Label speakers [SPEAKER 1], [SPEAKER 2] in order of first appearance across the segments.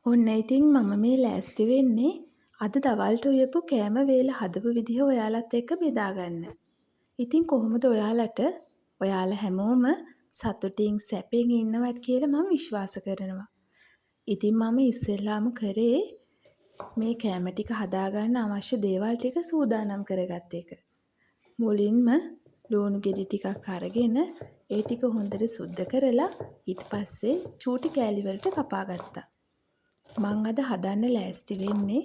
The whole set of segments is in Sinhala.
[SPEAKER 1] ඔන්න ඉතින් මම මේ ලෑස්ති වෙන්නේ අද දවල්ට උයපු කෑම වේල හදපු විදිහ ඔයාලත් එක්ක බෙදා ගන්න. ඉතින් කොහොමද ඔයාලා හැමෝම සතුටින් සැපෙන් ඉන්නවත් කියලා මම විශ්වාස කරනවා. ඉතින් මම ඉස්සෙල්ලාම කරේ මේ කෑම ටික හදාගන්න අවශ්‍ය දේවල් ටික සූදානම් කරගත්ත එක. මුලින්ම ලුණු ගෙඩි ටිකක් අරගෙන ඒ ටික හොඳට සුද්ධ කරලා ඊට පස්සේ චූටි කෑලි වලට කපා ගත්තා. මං අද හදන්න ලෑස්ති වෙන්නේ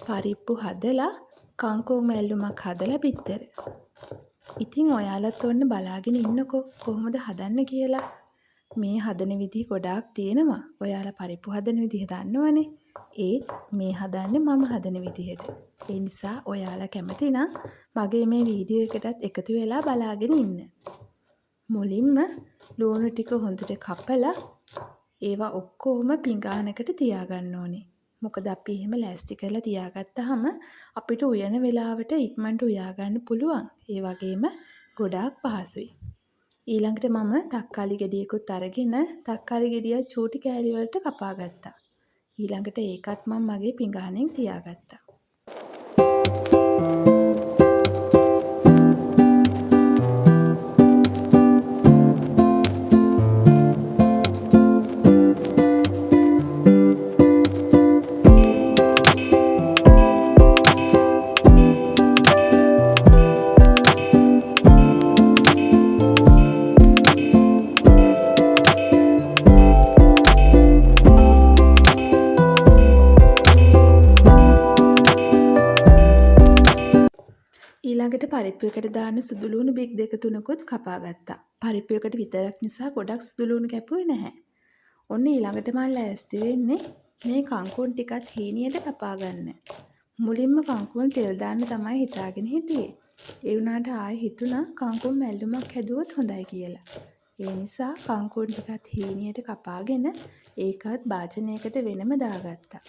[SPEAKER 1] පරිප්පු හදලා කංකෝන් මැල්ලුමක් හදලා බිත්තර. ඉතින් ඔයාලත් ඔන්න බලාගෙන ඉන්නකෝ කොහොමද හදන්න කියලා. මේ හදන විදිහ ගොඩාක් තියෙනවා. ඔයාලා පරිප්පු හදන විදිහ දන්නවනේ. ඒත් මේ හදන්නේ මම හදන විදිහට. ඒ නිසා ඔයාලා කැමති නම් මගේ මේ වීඩියෝ එකටත් එකතු වෙලා බලාගෙන ඉන්න. මුලින්ම ලුණු ටික හොඳට කපලා ඒවා ඔක්කොම පිඟානකට තියාගන්න ඕනේ. මොකද අපි එහෙම ලෑස්ති කරලා තියාගත්තාම අපිට උයන වෙලාවට ඉක්මනට උයා ගන්න පුළුවන්. ඒ වගේම ගොඩාක් පහසුයි. ඊළඟට මම තක්කාලි ගෙඩියකුත් අරගෙන තක්කාලි ගෙඩිය චූටි කෑලි වලට කපා ගත්තා. ඊළඟට ඒකත් මම මගේ පිඟානෙන් තියාගත්තා. ඊළඟට පරිප්පු එකට දාන්න සුදු ලුණු බික් 2-3කුත් කපා ගත්තා. පරිප්පු එකට විතරක් නිසා ගොඩක් සුදු ලුණු කැපුවේ නැහැ. ඔන්න ඊළඟට මම ලෑස්ති වෙන්නේ මේ කංකුන් ටිකත් හීනියට කපා ගන්න. මුලින්ම කංකුන් තෙල් දාන්න තමයි හිතාගෙන හිටියේ. ඒ වුණාට ආයෙ හිතුණා කංකුන් මැල්ලුමක් හැදුවොත් හොඳයි කියලා. ඒ නිසා කංකුන් ටිකත් හීනියට කපාගෙන ඒකත් භාජනයකට වෙනම දාගත්තා.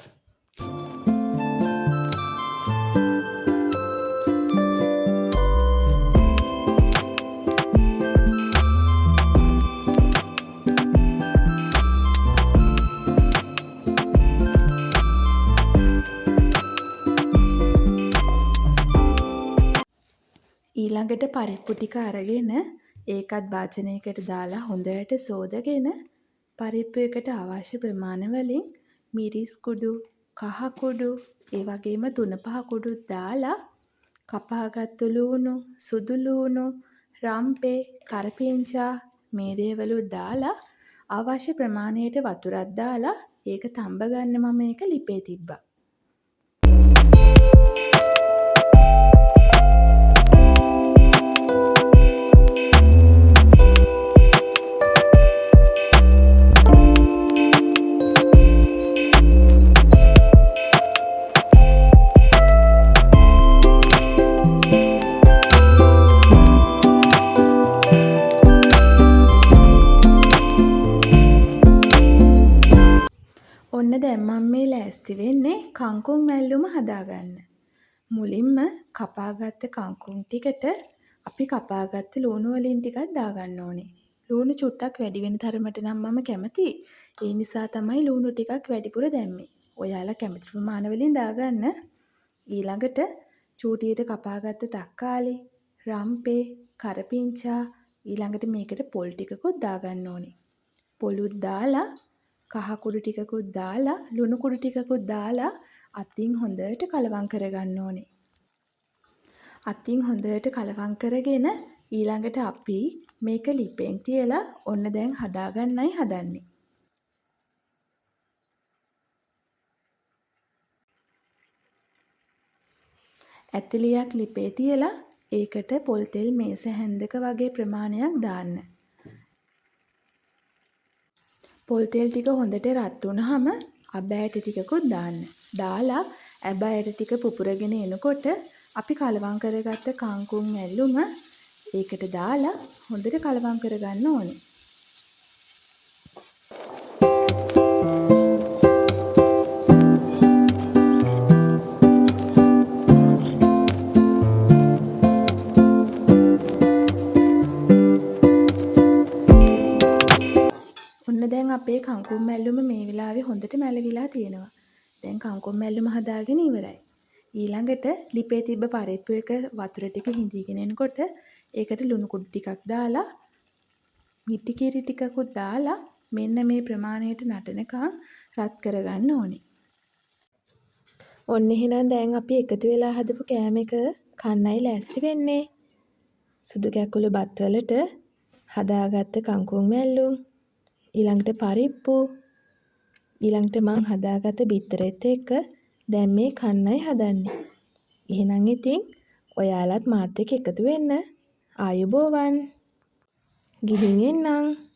[SPEAKER 1] ඊළඟට පරිප්පු ටික අරගෙන ඒකත් භාජනයකට දාලා හොඳට සෝදගෙන පරිප්පු එකට අවශ්‍ය ප්‍රමාණ වලින් මිරිස් කුඩු, කහ කුඩු, ඒ වගේම 3-5 කුඩුත් දාලා කපාගත්තු ලුණු, සුදු ලුණු, රම්පේ, කරපිංචා මේ දේවලුත් දාලා අවශ්‍ය ප්‍රමාණයට වතුරක් දාලා ඒක තඹ ගන්න මම ඒක ලිපේ තිබ්බා. ඔන්න දැන් මම මේ ලෑස්ති වෙන්නේ කංකුන් මැල්ලුම හදාගන්න. මුලින්ම කපාගත්ත කංකුන් ටිකට අපි කපාගත්ත ලුණු වලින් ටිකක් දාගන්න ඕනේ. ලුණු චුට්ටක් වැඩි වෙන තරමට නම් මම කැමතියි. ඒ නිසා තමයි ලුණු ටිකක් වැඩිපුර දැම්මේ. ඔයාලා කැමති ප්‍රමාණ වලින් දාගන්න. ඊළඟට චූටියට කපාගත්ත තක්කාලි, රම්පේ, කරපිංචා ඊළඟට මේකට පොල් ටිකකුත් දාගන්න ඕනේ. පොලුත් දාලා කහ කුඩු ටිකකුත් දාලා ලුණු කුඩු ටිකකුත් දාලා අතින් හොඳට කලවම් කරගන්න ඕනේ. අතින් හොඳට කලවම් කරගෙන ඊළඟට අපි මේක ලිපෙන් තියලා ඔන්න දැන් හදාගන්නයි හදන්නේ. ඇතලියක් ලිපේ තියලා ඒකට පොල් තෙල් මේස හැන්දක වගේ ප්‍රමාණයක් දාන්න. පොල් තෙල් ටික හොඳට රත් වුණාම අබෑට ටිකකුත් දාන්න. දාලා ඇබෑට ටික පුපුරගෙන එනකොට අපි කලවම් කරගත්ත කංකුන් මැල්ලුම ඒකට දාලා හොඳට කලවම් කරගන්න ඕනේ. දැන් අපේ කංකුම් මැල්ලුම මේ වෙලාවේ හොඳට මැලවිලා තියෙනවා. දැන් කංකුම් මැල්ලුම හදාගෙන ඉවරයි. ඊළඟට ලිපේ තිබ්බ පරිප්පු එක වතුර ටික හිඳීගෙන එනකොට ඒකට ලුණු කුඩු ටිකක් දාලා මිටි කිරි ටිකකුත් දාලා මෙන්න මේ ප්‍රමාණයට නටනකම් රත් කරගන්න ඕනේ. ඔන්න එහෙනම් දැන් අපි එකතු වෙලා හදපු කෑම එක කන්නයි ලෑස්ති වෙන්නේ. සුදු කැකුළු බත් වලට හදාගත්ත කංකුම් මැල්ලුම්, ඊළඟට පරිප්පු, ඊළඟට මං හදාගත්ත බිත්තරෙත් එක්ක දැන් මේ කන්නයි හදන්නේ. එහෙනම් ඉතින් ඔයාලත් මාත් එක්ක එකතු වෙන්න. ආයුබෝවන්. ගිහින් එන්නම්.